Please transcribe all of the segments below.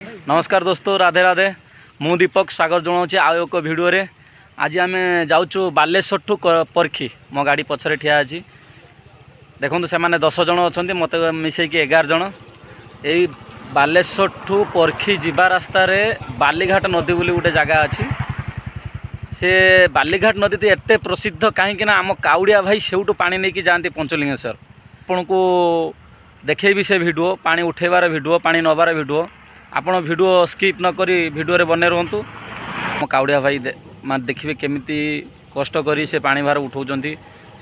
नमस्कार दोस्तों, राधे राधे। मु दीपक स्वागत जनाऊँ आउ एक भिडियो रे। आज आम जाऊँ बालेश्वर ठू परखी। मो गाड़ी पछरे ठिया अच्छी। देखो से मैंने 10 जन अच्छा मत मिसेक 11 जन। यही बालेश्वर ठू परखी जीवा रास्तार बालीघाट नदी बोली गोटे जगह अच्छी। से बालीघाट नदी तो एत प्रसिद्ध कहीं आम काउड़िया भाई सेठू पानी नहीं जाती पंचलिंगेश्वर। आपन को देखेबी से भिडियो पानी उठेबार भिडियो पानी नबार भिडियो। आपण भिडियो स्किप न करी भिडियो रे बने रुहतु। मो काउड़िया भाई देखिए केमिति कष्ट करी से पानी भार उठाउछंती।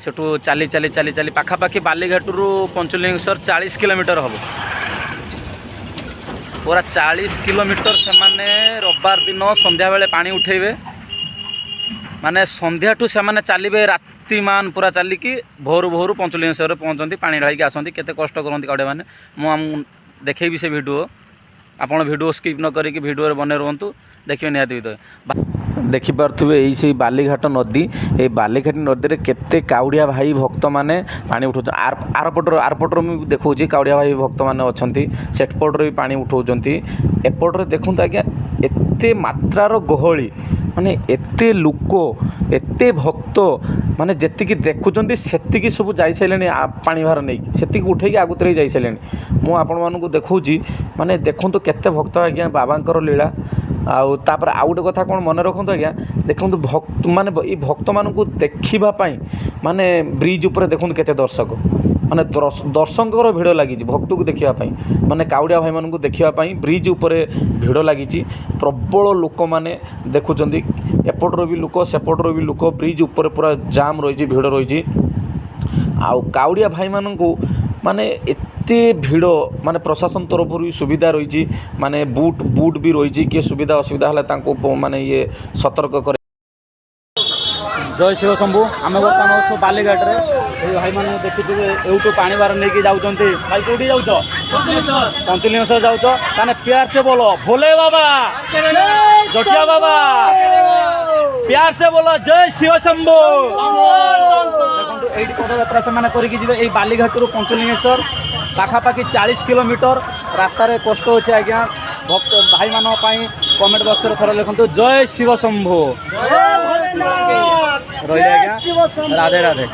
सेठू चाली चाली चाली चाली पाखापाखि बालीघाटू पंचलिंगेश्वर 40 किलोमीटर हम। पूरा 40 किलोमीटर से माने रविवार दिन संध्या बेले पानी उठेबे। माने संध्या ठू से माने चलिए राति मान पूरा चलिकी भोर भोर पंचलिंगेश्वर पहुँचती पानी ढाई आसती। केते कष्ट करती काउड़िया मैंने मुझे देखेबी से भिडियो। आपण भिडियो स्किप न करी भिडियो बने रुहतु। देखिए निहाती देखिपे यही बालीघाट नदी। ये बालीघाट नदी में केते काउड़िया भाई भक्त मैंने पानी उठाऊ। आरपटर मुझे देखा काउड़िया भाई भक्त मैंने अच्छा सेटपट्रे भी पानी उठाऊँ। एपट्रे देखूँ आज्ञा एते मात्रार गहली माने एते लोक एते भक्त माने जेतिकी देखुं सेतिकी सब जाई सारे पानी भार नहीं से उठे आगुतरे जाई सारे। मु आपण मानू देखौची माने देखूँ केते भक्त आज्ञा बाबांकर लीला। आउर आउ गोटे कथा कौन मन रखु आज्ञा देखो भक्त माने भक्त मानू देखापी माने ब्रिज उपर देखो केते दर्शक माने दर्शकों भिड़ लगी भक्त को देखापी माने काउड़िया भाई मानू देखापी ब्रिज उपर भिड़ लगी। प्रबल लोक मैंने देखुं एपटर भी लोक सेपटर भी लोक ब्रिज उपर पूरा जाम रही भिड़ रही। आउ काउड़िया भाई मानू माने एते भिड़ माने प्रशासन तरफ सुविधा रही माने बूट भी रही किए सुविधा असुविधा है माने ये सतर्क कर। जय शिव शंभु। आम बर्तमान अच्छे बालीघाट रे भाई मैंने देखिए यूट्यूब पानी बार नहीं जाऊँ भाई कौटी जाऊँ पंचलिंगेश्वर जाऊँ ताने प्यार से बोलो भोले बाबा जटिया बाबा प्यार से बोलो जय शिव शंभु। देखो ये पदयात्रा से बालीघाट पंचलिंगेश्वर पाखापाखि 40 किलोमीटर रास्तार कष्ट अच्छे आज्ञा भक्त भाई मानों कमेंट बॉक्स रे थोड़ा लिखु जय शिव शंभु। रही आज्ञा राधे राधे।